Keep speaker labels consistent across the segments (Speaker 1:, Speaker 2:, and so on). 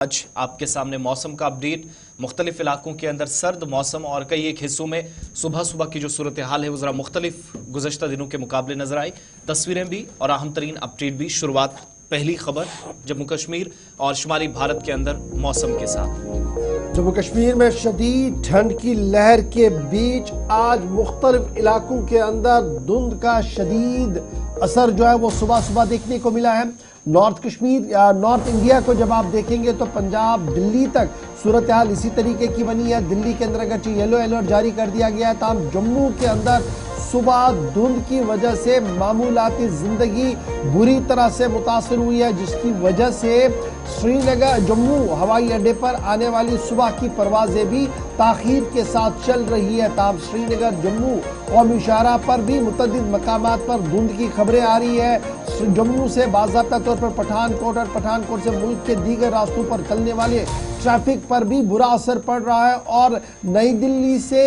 Speaker 1: आज आपके सामने मौसम का अपडेट। मुख्तलिफ इलाकों के अंदर सर्द मौसम और कई एक हिस्सों में सुबह सुबह की जो सूरत हाल है वो ज़रा मुख्तलिफ गुज़श्ता दिनों के मुकाबले नजर आई। तस्वीरें भी और अहम तरीन अपडेट भी। शुरुआत पहली खबर जम्मू कश्मीर और शुमाली भारत के अंदर मौसम के साथ।
Speaker 2: जम्मू कश्मीर में शदीद ठंड की लहर के बीच आज मुख्तलिफ इलाकों के अंदर धुंध का शदीद असर जो है वो सुबह सुबह देखने को मिला है। नॉर्थ कश्मीर या नॉर्थ इंडिया को जब आप देखेंगे तो पंजाब दिल्ली तक सूरत हाल इसी तरीके की बनी है। दिल्ली के अंदर अगरचे येलो अलर्ट जारी कर दिया गया है, तमाम जम्मू के अंदर सुबह धुंध की वजह से मामूलाती जिंदगी बुरी तरह से मुतासर हुई है, जिसकी वजह से श्रीनगर जम्मू हवाई अड्डे पर आने वाली सुबह की परवाजें भी ताखीर के साथ चल रही है। ताब श्रीनगर जम्मू कौमी शाहराह पर भी मुतअद्दिद मकामात पर धुंध की खबरें आ रही है। जम्मू से बाज़ाब्ता तौर पर पठानकोट और पठानकोट से मुल्क के दीगर रास्तों पर चलने वाले ट्रैफिक पर भी बुरा असर पड़ रहा है और नई दिल्ली से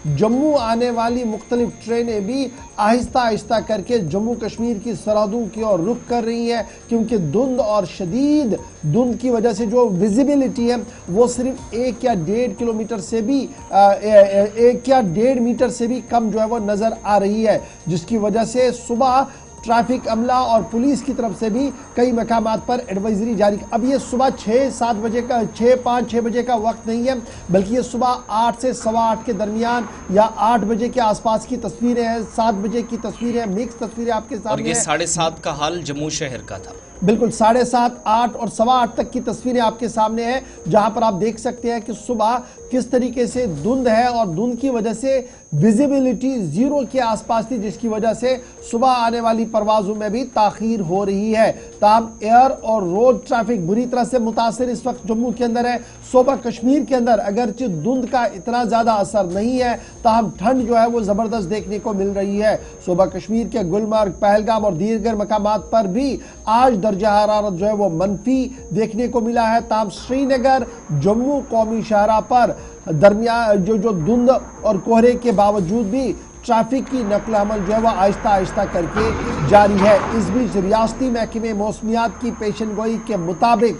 Speaker 2: जम्मू आने वाली मुख्तलिफ ट्रेनें भी आहिस्ता आहिस्ता करके जम्मू कश्मीर की सरहदों की ओर रुख कर रही है, क्योंकि धुंध और शदीद धुंध की वजह से जो विजिबिलिटी है वो सिर्फ 1 या 1.5 किलोमीटर से भी 1 या 1.5 मीटर से भी कम जो है वो नज़र आ रही है, जिसकी वजह से सुबह ट्रैफिक अमला और पुलिस की तरफ से भी कई मकामात पर एडवाइजरी जारी। अब ये सुबह 6-7 बजे का 5-6 बजे का वक्त नहीं है, बल्कि ये सुबह 8 से 8:15 के दरमियान या 8 बजे के आसपास की तस्वीरें हैं, 7 बजे की तस्वीरें, मिक्स तस्वीरें आपके सामने।
Speaker 1: और ये 7:30 का हाल जम्मू शहर का था।
Speaker 2: बिल्कुल 7:30, 8 और 8:15 तक की तस्वीरें आपके सामने हैं, जहां पर आप देख सकते हैं कि सुबह किस तरीके से धुंध है और धुंध की वजह से विजिबिलिटी 0 के आसपास थी, जिसकी वजह से सुबह आने वाली परवाजों में भी ताखीर हो रही है। ताम एयर और रोड ट्रैफिक बुरी तरह से मुतासिर इस वक्त जम्मू के अंदर है। सूबा कश्मीर के अंदर अगरचे धुंध का इतना ज्यादा असर नहीं है, ताहम ठंड जो है वो जबरदस्त देखने को मिल रही है। सूबा कश्मीर के गुलमर्ग, पहलगाम और दीगर मकामात पर भी आज दर्जा हरारत जो है वो मनफी देखने को मिला है। ताम श्रीनगर जम्मू कौमी शाहराह पर दरमियान जो धुंध और कोहरे के बावजूद भी ट्रैफिक की नकल अमल जो है वह आहिस्ता आहिस्ता करके जारी है। इस बीच रियासती महकमे मौसमियात की पेशन गोई के मुताबिक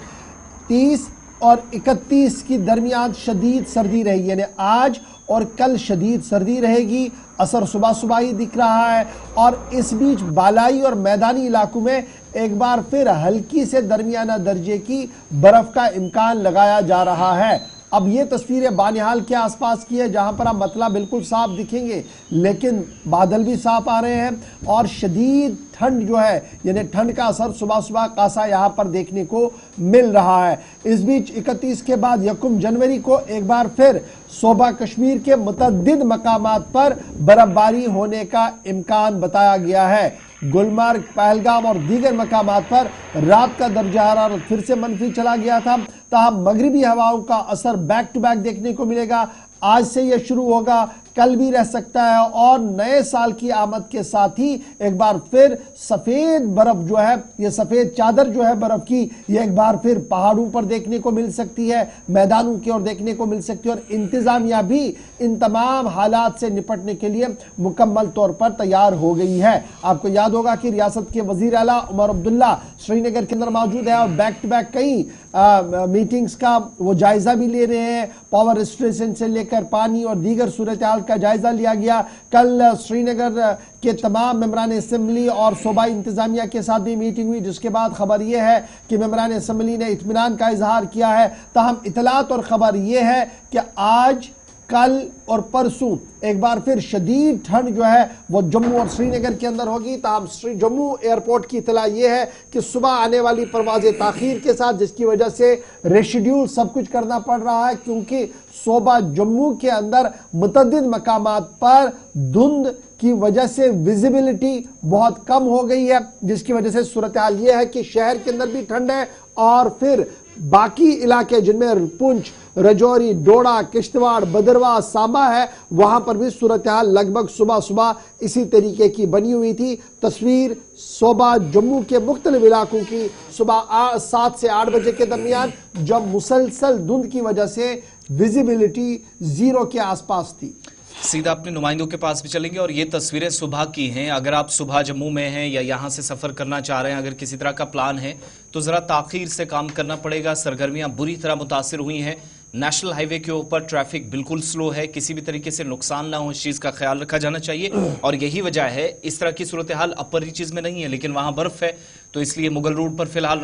Speaker 2: 30 और 31 की दरमियान शदीद सर्दी रहेगी, यानी आज और कल शदीद सर्दी रहेगी। असर सुबह सुबह ही दिख रहा है और इस बीच बालाई और मैदानी इलाकों में एक बार फिर हल्की से दरमियाना दर्जे की बर्फ का इम्कान लगाया जा रहा है। अब ये तस्वीरें बानिहाल के आसपास की है, जहां पर आप मतला बिल्कुल साफ दिखेंगे, लेकिन बादल भी साफ आ रहे हैं और शदीद ठंड जो है, यानी ठंड का असर सुबह सुबह कासा यहां पर देखने को मिल रहा है। इस बीच 31 के बाद 1 जनवरी को एक बार फिर सूबा कश्मीर के मुतअद्दिद मकामात पर बर्फबारी होने का इम्कान बताया गया है। गुलमर्ग, पहलगाम और दीगर मकामात पर रात का दर्जा हरारत फिर से मनफी चला गया था, ताहम मगरिबी हवाओं का असर बैक टू बैक देखने को मिलेगा। आज से यह शुरू होगा, कल भी रह सकता है और नए साल की आमद के साथ ही एक बार फिर सफेद बर्फ जो है, ये सफेद चादर जो है बर्फ की, ये एक बार फिर पहाड़ों पर देखने को मिल सकती है, मैदानों की ओर देखने को मिल सकती है और इंतजामिया भी इन तमाम हालात से निपटने के लिए मुकम्मल तौर पर तैयार हो गई है। आपको याद होगा कि रियासत के वजीर आला उमर अब्दुल्ला श्रीनगर के अंदर मौजूद है और बैक टू बैक कई मीटिंग्स का वो जायजा भी ले रहे हैं। पावर रिस्ट्रिक्शन से लेकर पानी और दीगर सूरत हाल का जायजा लिया गया। कल श्रीनगर के तमाम मेंबरान असेंबली और सूबाई इंतजामिया के साथ भी मीटिंग हुई, जिसके बाद खबर यह है कि मेंबरान असेंबली ने इत्मीनान का इजहार किया है। ताहम इतलात और खबर यह है कि आज, कल और परसों एक बार फिर शदीद ठंड जो है वो जम्मू और श्रीनगर के अंदर होगी। ताहम जम्मू एयरपोर्ट की इतला ये है कि सुबह आने वाली परवाजें ताखीर के साथ, जिसकी वजह से रेशिड्यूल सब कुछ करना पड़ रहा है, क्योंकि सूबा जम्मू के अंदर मुतअद्दिद मकामात पर धुंध की वजह से विजिबिलिटी बहुत कम हो गई है, जिसकी वजह से सूरत हाल ये है कि शहर के अंदर भी ठंड है और फिर बाकी इलाके जिनमें पुंछ, रजौरी, डोडा, किश्तवाड़, भद्रवाह, सांबा है, वहां पर भी सूरत हाल लगभग सुबह सुबह इसी तरीके की बनी हुई थी। तस्वीर सूबा जम्मू के मुख्तलिफ इलाकों की सुबह 7 से 8 बजे के दरमियान, जब मुसलसल धुंध की वजह से विजिबिलिटी 0 के आसपास थी।
Speaker 1: सीधा अपने नुमाइंदों के पास भी चलेंगे और ये तस्वीरें सुबह की हैं। अगर आप सुबह जम्मू में हैं या यहाँ से सफ़र करना चाह रहे हैं, अगर किसी तरह का प्लान है तो ज़रा ताख़ीर से काम करना पड़ेगा। सरगर्मियां बुरी तरह मुतासिर हुई हैं। नेशनल हाईवे के ऊपर ट्रैफिक बिल्कुल स्लो है, किसी भी तरीके से नुकसान ना हो इस चीज़ का ख्याल रखा जाना चाहिए। और यही वजह है, इस तरह की सूरत हाल अपर रीचेज़ में नहीं है, लेकिन वहाँ बर्फ़ है, तो इसलिए मुगल रोड पर फिलहाल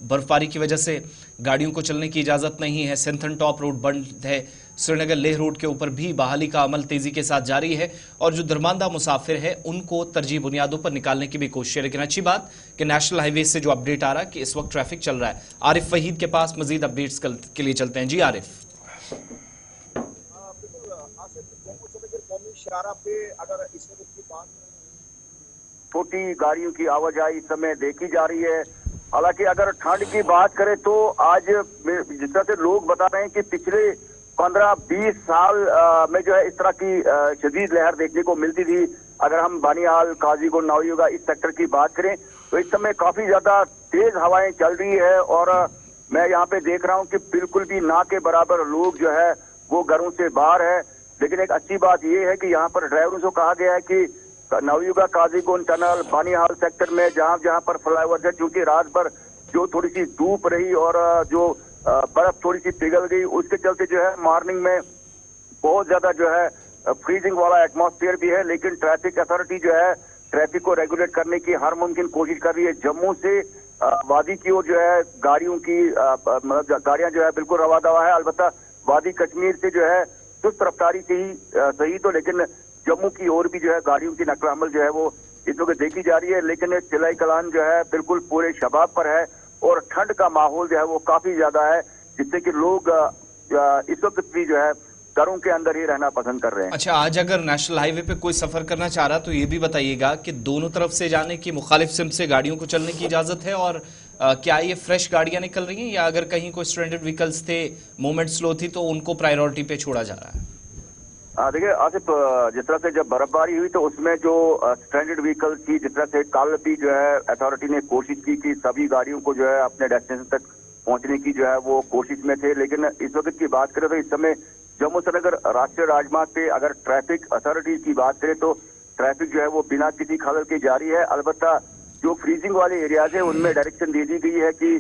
Speaker 1: बर्फबारी की वजह से गाड़ियों को चलने की इजाज़त नहीं है। सिंथन टॉप रोड बंद है। श्रीनगर लेह रोड के ऊपर भी बहाली का अमल तेज़ी के साथ जारी है और जो दरमानदा मुसाफिर है उनको तरजीह बुनियादों पर निकालने की भी कोशिश है। लेकिन अच्छी बात कि नेशनल हाईवे से जो अपडेट आ रहा है कि इस वक्त ट्रैफिक चल रहा है। आरिफ वहीद के पास मजीद अपडेट्स के लिए चलते हैं। जी आरिफ।
Speaker 3: अगर इस वक्त की बात छोटी गाड़ियों की आवाजाही इस समय देखी जा रही है। हालांकि अगर ठंड की बात करें तो आज जिस तरह से लोग बता रहे हैं कि पिछले 15-20 साल में जो है इस तरह की शदीद लहर देखने को मिलती थी। अगर हम बानिहाल, काजीगुंड, नवयुगा इस सेक्टर की बात करें तो इस समय काफी ज्यादा तेज हवाएं चल रही है और मैं यहाँ पे देख रहा हूँ कि बिल्कुल भी ना के बराबर लोग जो है वो घरों से बाहर है। लेकिन एक अच्छी बात ये है कि यहाँ पर ड्राइवरों से कहा गया है कि नवयुगा, काजीगुंड टनल, बानिहाल सेक्टर में जहाँ पर फ्लाईओवर है, चूंकि रात भर जो थोड़ी सी धूप रही और जो बर्फ थोड़ी सी पिघल गई, उसके चलते जो है मॉर्निंग में बहुत ज्यादा जो है फ्रीजिंग वाला एटमॉस्फेयर भी है। लेकिन ट्रैफिक अथॉरिटी जो है ट्रैफिक को रेगुलेट करने की हर मुमकिन कोशिश कर रही है। जम्मू से वादी की ओर जो है गाड़ियों की मतलब गाड़ियां जो है बिल्कुल रवा दवा है। अलबत्ता वादी कश्मीर से जो है सुस्त रफ्तारी से ही सही तो, लेकिन जम्मू की ओर भी जो है गाड़ियों की नकल अमल जो है वो इस वक्त देखी जा रही है। लेकिन चिलाई कलान जो है बिल्कुल पूरे शबाब पर है और ठंड का माहौल जो है वो काफी ज्यादा है, जिससे कि लोग इस वक्त भी जो है घरों के अंदर ही रहना पसंद कर रहे हैं।
Speaker 1: अच्छा, आज अगर नेशनल हाईवे पे कोई सफर करना चाह रहा तो ये भी बताइएगा कि दोनों तरफ से जाने की, मुखालिफ सिम्त से गाड़ियों को चलने की इजाजत है और क्या ये फ्रेश गाड़ियां निकल रही हैं या अगर कहीं कोई स्ट्रैंडेड व्हीकल्स थे, मूवमेंट स्लो थी तो उनको प्रायोरिटी पे छोड़ा जा रहा है?
Speaker 3: देखिए आसिफ, जिस तरह से जब बर्फबारी हुई तो उसमें जो स्ट्रैंडेड व्हीकल थी, जिस तरह से कल भी जो है अथॉरिटी ने कोशिश की कि सभी गाड़ियों को जो है अपने डेस्टिनेशन तक पहुंचने की जो है वो कोशिश में थे। लेकिन इस वक्त की बात करें तो इस समय जम्मू श्रीनगर राष्ट्रीय राजमार्ग पे अगर ट्रैफिक अथॉरिटी की बात करें तो ट्रैफिक जो है वो बिना किसी खलल के जारी है। अलबत्ता जो फ्रीजिंग वाले एरियाज है उनमें डायरेक्शन दे दी गई है कि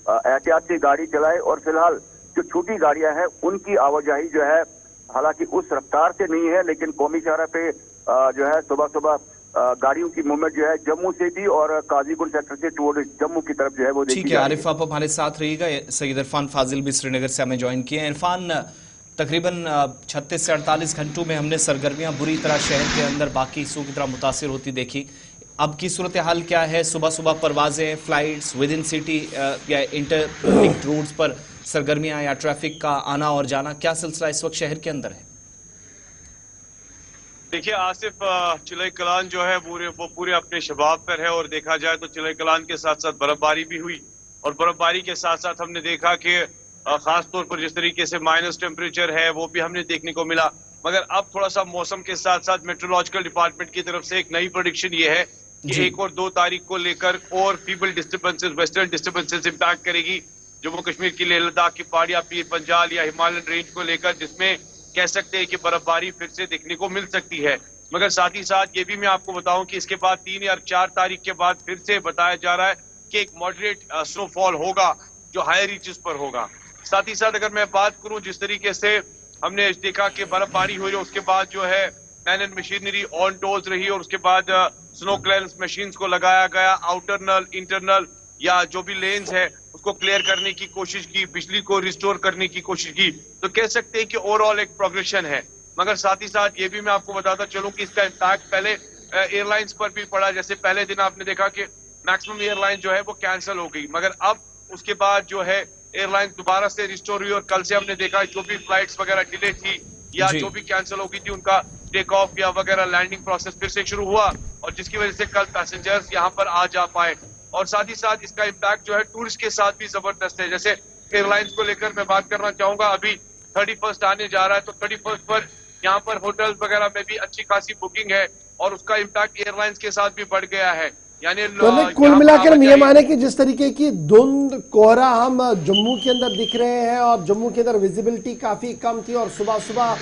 Speaker 3: एहतियात से गाड़ी चलाए और फिलहाल जो छोटी गाड़ियां हैं उनकी आवाजाही जो है हालांकि उस रफ्तार से नहीं है, लेकिन कौमी शाहरा पे जो है सुबह सुबह गाड़ियों की मूवमेंट जो है जम्मू से भी और काजीगुंड सेक्टर से टुवर्ड जम्मू की तरफ जो है वो
Speaker 1: ठीक है। आरिफ, आप हमारे साथ रहिएगा। सैयद इरफान फाजिल भी श्रीनगर से हमें ज्वाइन किए हैं। इरफान, तकरीबन 36 से 48 घंटों में हमने सरगर्मियां बुरी तरह शहर के अंदर बाकी हिस्सों की तरह मुतासिर होती देखी। अब की सूरत हाल क्या है? सुबह सुबह परवाजें, फ्लाइट्स विद इन सिटी या इंटर लिंक्ड रोड्स पर सरगर्मियां या ट्रैफिक का आना और जाना, क्या सिलसिला इस वक्त शहर के अंदर है?
Speaker 4: देखिए आसिफ, चिलाई कलान जो है वो पूरे अपने शबाब पर है और देखा जाए तो चिलाई कलान के साथ साथ बर्फबारी भी हुई और बर्फबारी के साथ साथ हमने देखा कि खास तौर पर जिस तरीके से माइनस टेम्परेचर है वो भी हमने देखने को मिला। मगर अब थोड़ा सा मौसम के साथ साथ मेट्रोलॉजिकल डिपार्टमेंट की तरफ से एक नई प्रेडिक्शन ये है कि 1 और 2 तारीख को लेकर और feeble disturbances, western disturbances impact करेगी जम्मू कश्मीर की लेह लद्दाख की पहाड़ियां, पीर पंजाल या हिमालयन रेंज को लेकर, जिसमें कह सकते हैं कि बर्फबारी फिर से देखने को मिल सकती है। मगर साथ ही साथ ये भी मैं आपको बताऊं कि इसके बाद 3 या 4 तारीख के बाद फिर से बताया जा रहा है कि एक मॉडरेट स्नोफॉल होगा जो हायर रीचेस पर होगा। साथ ही साथ अगर मैं बात करूं जिस तरीके से हमने देखा कि बर्फबारी हुई और उसके बाद जो है मैन एंड मशीनरी ऑन टोल्स रही और उसके बाद स्नो क्लियरेंस मशीन्स को लगाया गया, आउटरनल, इंटरनल या जो भी लेन्स है उसको क्लियर करने की कोशिश की, बिजली को रिस्टोर करने की कोशिश की, तो कह सकते हैं कि ओवरऑल एक प्रोग्रेशन है। मगर साथ ही साथ ये भी मैं आपको बताता चलूं कि इसका इम्पैक्ट पहले एयरलाइंस पर भी पड़ा। जैसे पहले दिन आपने देखा कि मैक्सिमम एयरलाइन जो है वो कैंसिल हो गई, मगर अब उसके बाद जो है एयरलाइन दोबारा से रिस्टोर हुई और कल से हमने देखा जो भी फ्लाइट्स वगैरह डिले थी या जो भी कैंसिल हो गई थी उनका टेक ऑफ या वगैरह लैंडिंग प्रोसेस फिर से शुरू हुआ और जिसकी वजह से कल पैसेंजर्स यहाँ पर आ जा पाए। और साथ ही साथ इसका इम्पैक्ट जो है टूरिस्ट के साथ भी जबरदस्त है। जैसे एयरलाइंस को लेकर मैं बात करना चाहूंगा, अभी 31 आने जा रहा है तो 31 पर यहाँ पर होटल वगैरह में भी अच्छी खासी बुकिंग है और उसका इम्पैक्ट एयरलाइंस के साथ भी बढ़ गया है। यानी
Speaker 2: तो कुल मिलाकर हम ये माने कि जिस तरीके की धुंध कोहरा हम जम्मू के अंदर दिख रहे हैं और जम्मू के अंदर विजिबिलिटी काफी कम थी और सुबह सुबह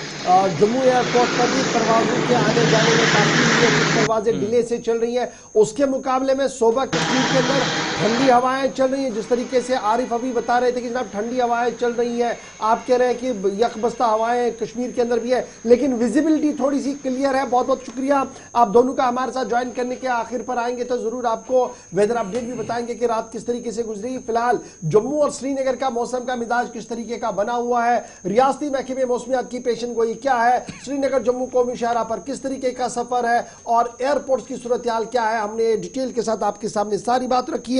Speaker 2: जम्मू एयरपोर्ट पर भी परवाजों के आने जाने में काफी परवाजें डिले से चल रही हैं, उसके मुकाबले में सोबा कश्मीर के अंदर ठंडी हवाएं चल रही हैं। जिस तरीके से आरिफ अभी बता रहे थे कि जनाब ठंडी हवाएं चल रही हैं, आप कह रहे हैं कि यकबस्ता हवाएं कश्मीर के अंदर भी है, लेकिन विजिबिलिटी थोड़ी सी क्लियर है। बहुत बहुत शुक्रिया आप दोनों का हमारे साथ ज्वाइन करने के। आखिर पर आएंगे तो जरूर आपको वेदर अपडेट भी बताएंगे कि रात किस तरीके से गुजरी। फिलहाल जम्मू और श्रीनगर का मौसम का मिजाज किस तरीके का बना हुआ है, रियासती महकमे मौसमियात की पेशन गोई क्या है, श्रीनगर जम्मू कौमी शाहराह पर किस तरीके का सफर है और एयरपोर्ट्स की सूरत हाल क्या है, हमने डिटेल के साथ आपके सामने सारी बात रखी है।